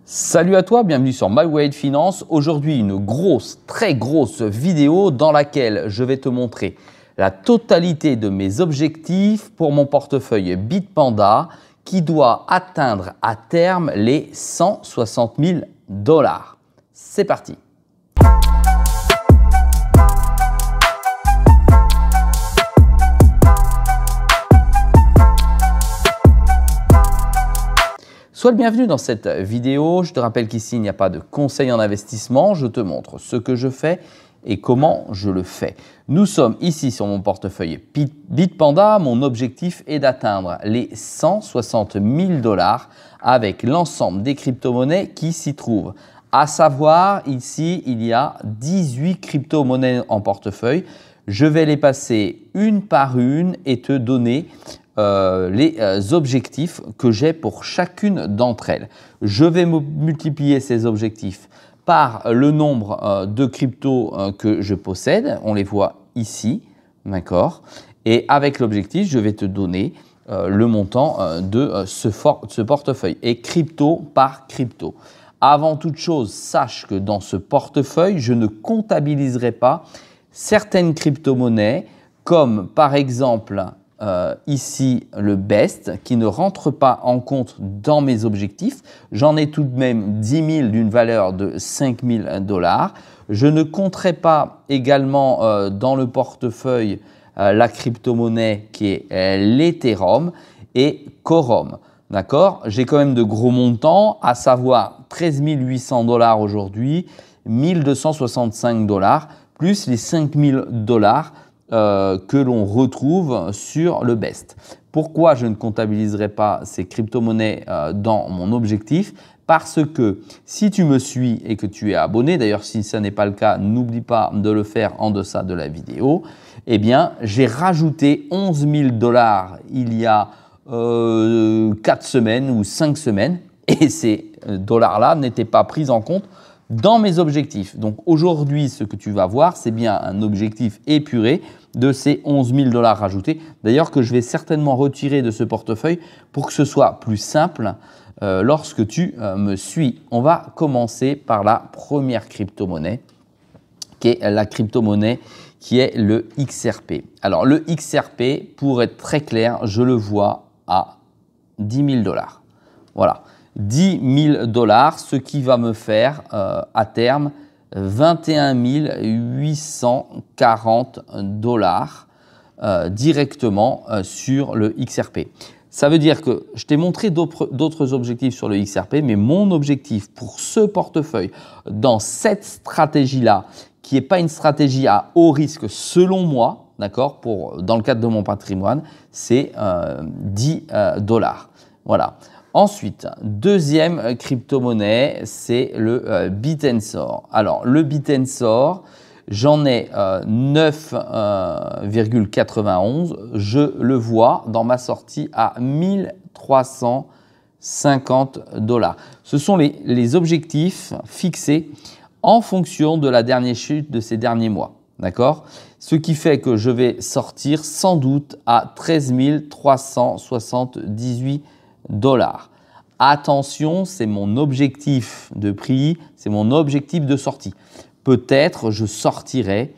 Salut à toi, bienvenue sur My Way Finance. Aujourd'hui, une très grosse vidéo dans laquelle je vais te montrer la totalité de mes objectifs pour mon portefeuille Bitpanda qui doit atteindre à terme les 160 000 $. C'est parti. Sois le bienvenu dans cette vidéo. Je te rappelle qu'ici, il n'y a pas de conseil en investissement. Je te montre ce que je fais et comment je le fais. Nous sommes ici sur mon portefeuille Bitpanda. Mon objectif est d'atteindre les 160 000 $ avec l'ensemble des crypto-monnaies qui s'y trouvent. À savoir, ici, il y a 18 crypto-monnaies en portefeuille. Je vais les passer une par une et te donner les objectifs que j'ai pour chacune d'entre elles. Je vais multiplier ces objectifs par le nombre de cryptos que je possède. On les voit ici, d'accord? Et avec l'objectif, je vais te donner le montant de ce portefeuille et crypto par crypto. Avant toute chose, sache que dans ce portefeuille, je ne comptabiliserai pas certaines crypto-monnaies comme par exemple ici le BEST qui ne rentre pas en compte dans mes objectifs. J'en ai tout de même 10 000 d'une valeur de 5 000 $. Je ne compterai pas également dans le portefeuille la crypto-monnaie qui est l'Ethereum et Quorum. D'accord? J'ai quand même de gros montants, à savoir 13 800 $ aujourd'hui, 1 265 $, plus les 5 000 $ que l'on retrouve sur le BEST. Pourquoi je ne comptabiliserai pas ces crypto-monnaies dans mon objectif? Parce que si tu me suis et que tu es abonné, d'ailleurs si ce n'est pas le cas, n'oublie pas de le faire en deçà de la vidéo, eh bien j'ai rajouté 11 000 $ il y a 4 semaines ou 5 semaines et ces dollars-là n'étaient pas pris en compte dans mes objectifs. Donc aujourd'hui, ce que tu vas voir, c'est bien un objectif épuré de ces 11 000 $ rajoutés. D'ailleurs, que je vais certainement retirer de ce portefeuille pour que ce soit plus simple lorsque tu me suis. On va commencer par la première crypto-monnaie, qui est la crypto-monnaie qui est le XRP. Alors, le XRP, pour être très clair, je le vois à 10 000 $. Voilà. 10 000 $, ce qui va me faire à terme 21 840 $ directement sur le XRP. Ça veut dire que je t'ai montré d'autres objectifs sur le XRP, mais mon objectif pour ce portefeuille, dans cette stratégie-là, qui n'est pas une stratégie à haut risque selon moi, d'accord, dans le cadre de mon patrimoine, c'est 10 $. Voilà. Ensuite, deuxième crypto-monnaie, c'est le Bitsensor. Alors, le Bitsensor, j'en ai 9,91. Je le vois dans ma sortie à 1 350 $. Ce sont les objectifs fixés en fonction de la dernière chute de ces derniers mois. D'accord? Ce qui fait que je vais sortir sans doute à 13 378 $. Attention, c'est mon objectif de prix, c'est mon objectif de sortie. Peut-être je sortirai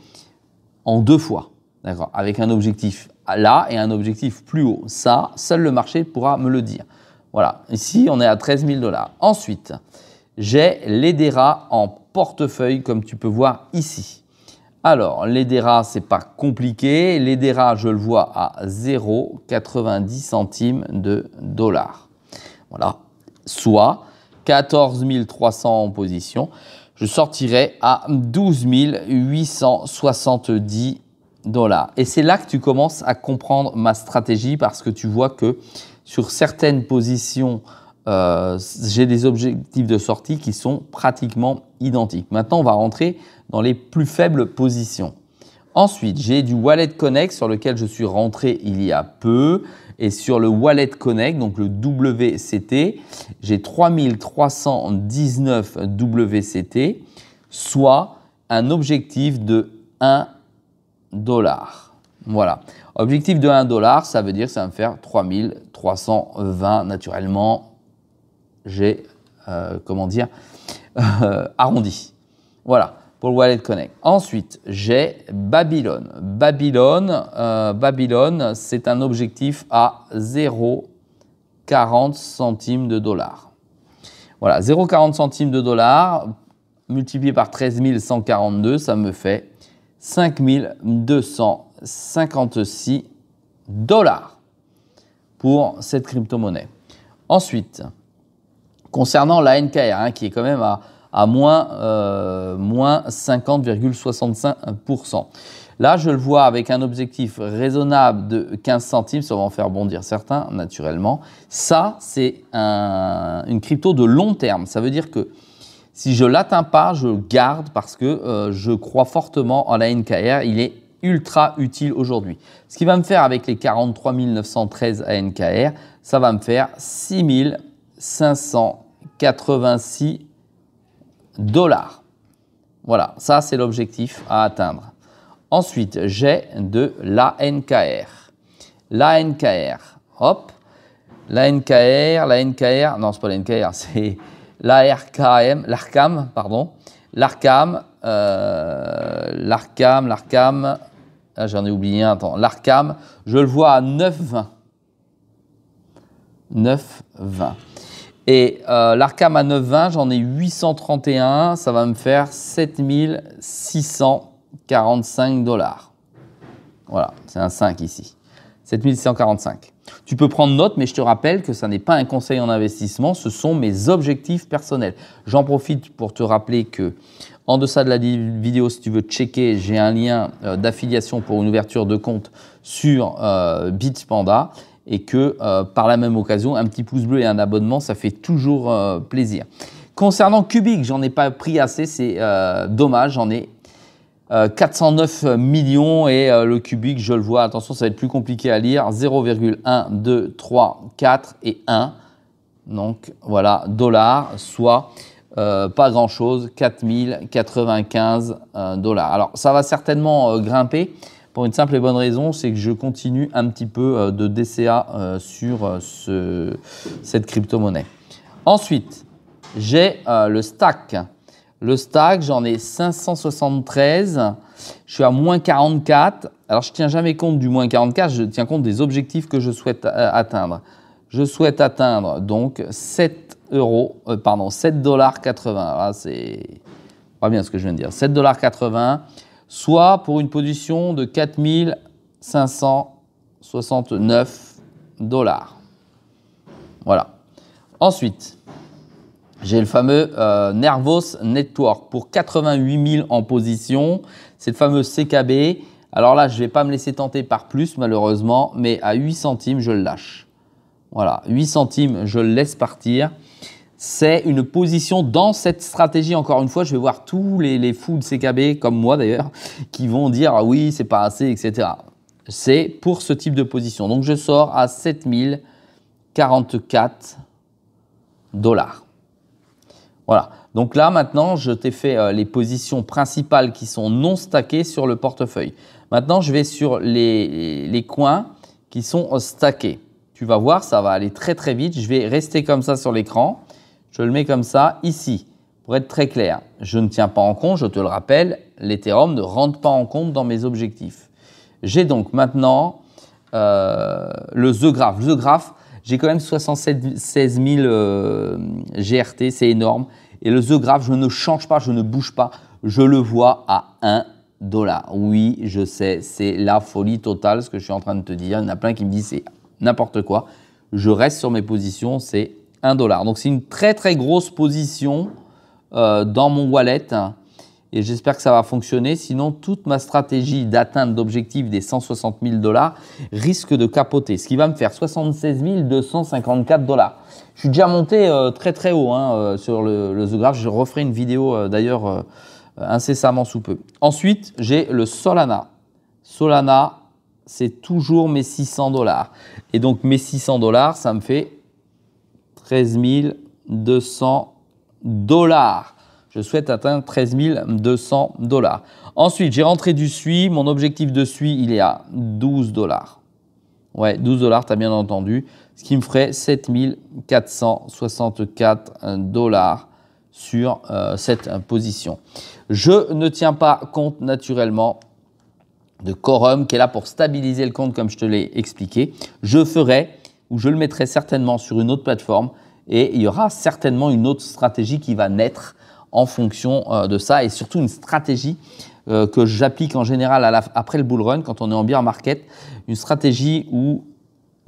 en 2 fois, d'accord, avec un objectif là et un objectif plus haut. Ça, seul le marché pourra me le dire. Voilà, ici on est à 13 000 $. Ensuite, j'ai l'Edera en portefeuille comme tu peux voir ici. Alors, l'Edera, ce n'est pas compliqué. L'Edera, je le vois à 0,90 centimes de $. Voilà, soit 14 300 en position. Je sortirai à 12 870 $. Et c'est là que tu commences à comprendre ma stratégie parce que tu vois que sur certaines positions, j'ai des objectifs de sortie qui sont pratiquement identiques. Maintenant, on va rentrer dans les plus faibles positions. Ensuite, j'ai du Wallet Connect sur lequel je suis rentré il y a peu. Et sur le Wallet Connect, donc le WCT, j'ai 3319 WCT, soit un objectif de 1 $. Voilà. Objectif de 1 $, ça veut dire que ça va me faire 3320 naturellement. J'ai comment dire, arrondi. Voilà, pour le Wallet Connect. Ensuite, j'ai Babylone. Babylone, c'est un objectif à 0,40 centimes de dollar. Voilà, 0,40 centimes de dollar multiplié par 13 142, ça me fait 5 256 dollars pour cette crypto-monnaie. Ensuite, concernant la NKR, qui est quand même à moins 50,65%. Là, je le vois avec un objectif raisonnable de 15 centimes, ça va en faire bondir certains, naturellement. Ça, c'est une crypto de long terme. Ça veut dire que si je ne l'atteins pas, je le garde parce que je crois fortement en la NKR. Il est ultra utile aujourd'hui. Ce qui va me faire avec les 43 913 à NKR, ça va me faire 6 586 dollars. Voilà, ça c'est l'objectif à atteindre. Ensuite, j'ai de l'ANKR. L'ANKR, hop. L'ANKR, non, c'est pas l'ANKR, c'est l'ARKM, pardon. L'ARKM, j'en ai oublié un, attends. L'ARKM, je le vois à 9,20. 9,20. Et l'ARKM à 9,20, j'en ai 831, ça va me faire 7645 dollars. Voilà, c'est un 5 ici. 7645. Tu peux prendre note, mais je te rappelle que ça n'est pas un conseil en investissement, ce sont mes objectifs personnels. J'en profite pour te rappeler que en deçà de la vidéo, si tu veux checker, j'ai un lien d'affiliation pour une ouverture de compte sur Bitpanda. Et que par la même occasion, un petit pouce bleu et un abonnement, ça fait toujours plaisir. Concernant Cubic, j'en ai pas pris assez, c'est dommage, j'en ai 409 millions et le Cubic, je le vois, attention, ça va être plus compliqué à lire, 0,1, 2, 3, 4 et 1. Donc voilà, dollars, soit pas grand-chose, 4095 dollars. Alors ça va certainement grimper. Pour une simple et bonne raison, c'est que je continue un petit peu de DCA sur cette crypto-monnaie. Ensuite, j'ai le stack. Le stack, j'en ai 573. Je suis à moins 44. Alors, je ne tiens jamais compte du moins 44, je tiens compte des objectifs que je souhaite atteindre. Je souhaite atteindre donc 7,80 $. Ah, c'est pas bien ce que je viens de dire. 7,80 $. Soit pour une position de 4569 dollars. Voilà. Ensuite, j'ai le fameux Nervos Network pour 88 000 en position. C'est le fameux CKB. Alors là, je ne vais pas me laisser tenter par plus malheureusement, mais à 8 centimes, je le lâche. Voilà, 8 centimes, je le laisse partir. C'est une position dans cette stratégie. Encore une fois, je vais voir tous les fous de CKB, comme moi d'ailleurs, qui vont dire ah oui, c'est pas assez, etc. C'est pour ce type de position. Donc, je sors à 7044 dollars. Voilà. Donc là, maintenant, je t'ai fait les positions principales qui sont non stackées sur le portefeuille. Maintenant, je vais sur les coins qui sont stackés. Tu vas voir, ça va aller très très vite. Je vais rester comme ça sur l'écran. Je le mets comme ça, ici, pour être très clair. Je ne tiens pas en compte, je te le rappelle, l'Ethereum ne rentre pas en compte dans mes objectifs. J'ai donc maintenant le The Graph. Le The Graph, j'ai quand même 76 000 GRT, c'est énorme. Et le The Graph, je ne change pas, je ne bouge pas. Je le vois à 1 $. Oui, je sais, c'est la folie totale ce que je suis en train de te dire. Il y en a plein qui me disent c'est n'importe quoi. Je reste sur mes positions, c'est 1 $. Donc, c'est une très, très grosse position dans mon wallet et j'espère que ça va fonctionner. Sinon, toute ma stratégie d'atteinte d'objectif des 160 000 $ risque de capoter, ce qui va me faire 76 254 $. Je suis déjà monté très, très haut sur le The Graph. Je referai une vidéo d'ailleurs incessamment sous peu. Ensuite, j'ai le Solana. Solana, c'est toujours mes 600 $. Et donc, mes 600 $, ça me fait 13 200 $. Je souhaite atteindre 13 200 $. Ensuite, j'ai rentré du SUI. Mon objectif de SUI, il est à 12 $. Ouais, 12 $, tu as bien entendu. Ce qui me ferait 7 464 $ sur cette position. Je ne tiens pas compte naturellement de quorum qui est là pour stabiliser le compte comme je te l'ai expliqué. Je ferai ou je le mettrai certainement sur une autre plateforme et il y aura certainement une autre stratégie qui va naître en fonction de ça et surtout une stratégie que j'applique en général après le bull run quand on est en bear market, une stratégie où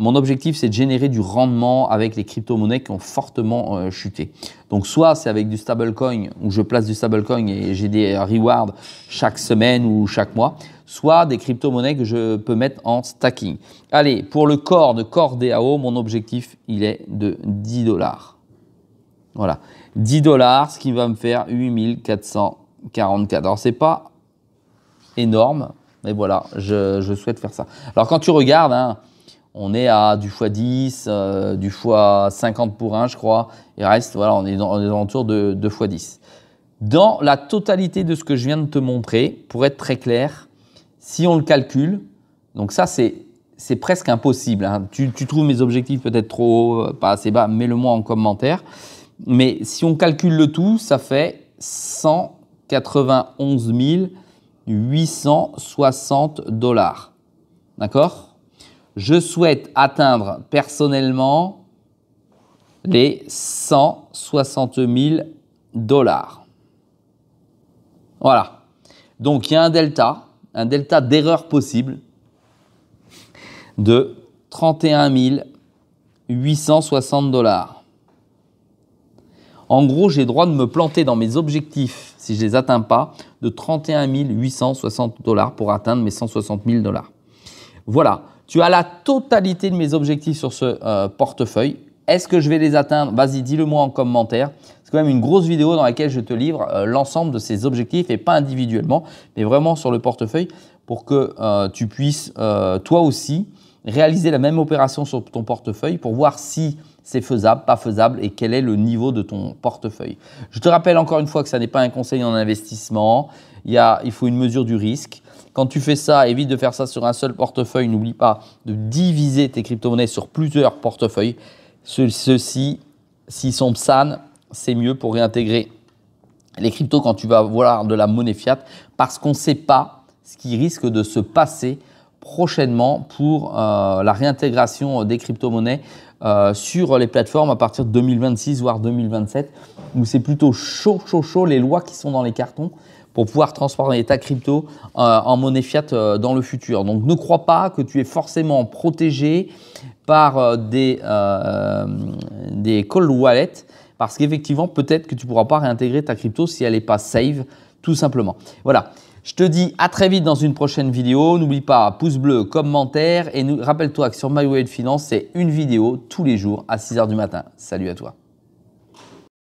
mon objectif, c'est de générer du rendement avec les crypto-monnaies qui ont fortement chuté. Donc, soit c'est avec du stablecoin, où je place du stablecoin et j'ai des rewards chaque semaine ou chaque mois, soit des crypto-monnaies que je peux mettre en stacking. Allez, pour le corps de Core DAO, mon objectif, il est de 10 $. Voilà, 10 $, ce qui va me faire 8 444. Alors, c'est pas énorme, mais voilà, je souhaite faire ça. Alors, quand tu regardes, hein, on est à du x10, du x50 pour 1, je crois. Il reste, voilà, on est dans les alentours de x10. Dans la totalité de ce que je viens de te montrer, pour être très clair, si on le calcule, donc ça, c'est presque impossible. Hein. Tu trouves mes objectifs peut-être trop haut, pas assez bas, mets-le-moi en commentaire. Mais si on calcule le tout, ça fait 191 860 $. D'accord ? Je souhaite atteindre personnellement les 160 000 $. Voilà. Donc, il y a un delta d'erreur possible de 31 860 $. En gros, j'ai le droit de me planter dans mes objectifs, si je ne les atteins pas, de 31 860 $ pour atteindre mes 160 000 $. Voilà. Tu as la totalité de mes objectifs sur ce portefeuille. Est-ce que je vais les atteindre? Vas-y, dis-le-moi en commentaire. C'est quand même une grosse vidéo dans laquelle je te livre l'ensemble de ces objectifs et pas individuellement, mais vraiment sur le portefeuille pour que tu puisses toi aussi réaliser la même opération sur ton portefeuille pour voir si c'est faisable, pas faisable et quel est le niveau de ton portefeuille. Je te rappelle encore une fois que ça n'est pas un conseil en investissement. Il faut une mesure du risque. Quand tu fais ça, évite de faire ça sur un seul portefeuille. N'oublie pas de diviser tes crypto-monnaies sur plusieurs portefeuilles. Ceux-ci, s'ils sont sains, c'est mieux pour réintégrer les cryptos quand tu vas voir de la monnaie fiat parce qu'on ne sait pas ce qui risque de se passer prochainement pour la réintégration des crypto-monnaies sur les plateformes à partir de 2026 voire 2027 où c'est plutôt chaud les lois qui sont dans les cartons pour pouvoir transformer ta crypto en monnaie fiat dans le futur. Donc, ne crois pas que tu es forcément protégé par des cold wallets parce qu'effectivement, peut-être que tu ne pourras pas réintégrer ta crypto si elle n'est pas safe, tout simplement. Voilà, je te dis à très vite dans une prochaine vidéo. N'oublie pas, pouce bleu, commentaire et rappelle-toi que sur My Way de Finance, c'est une vidéo tous les jours à 6 h du matin. Salut à toi.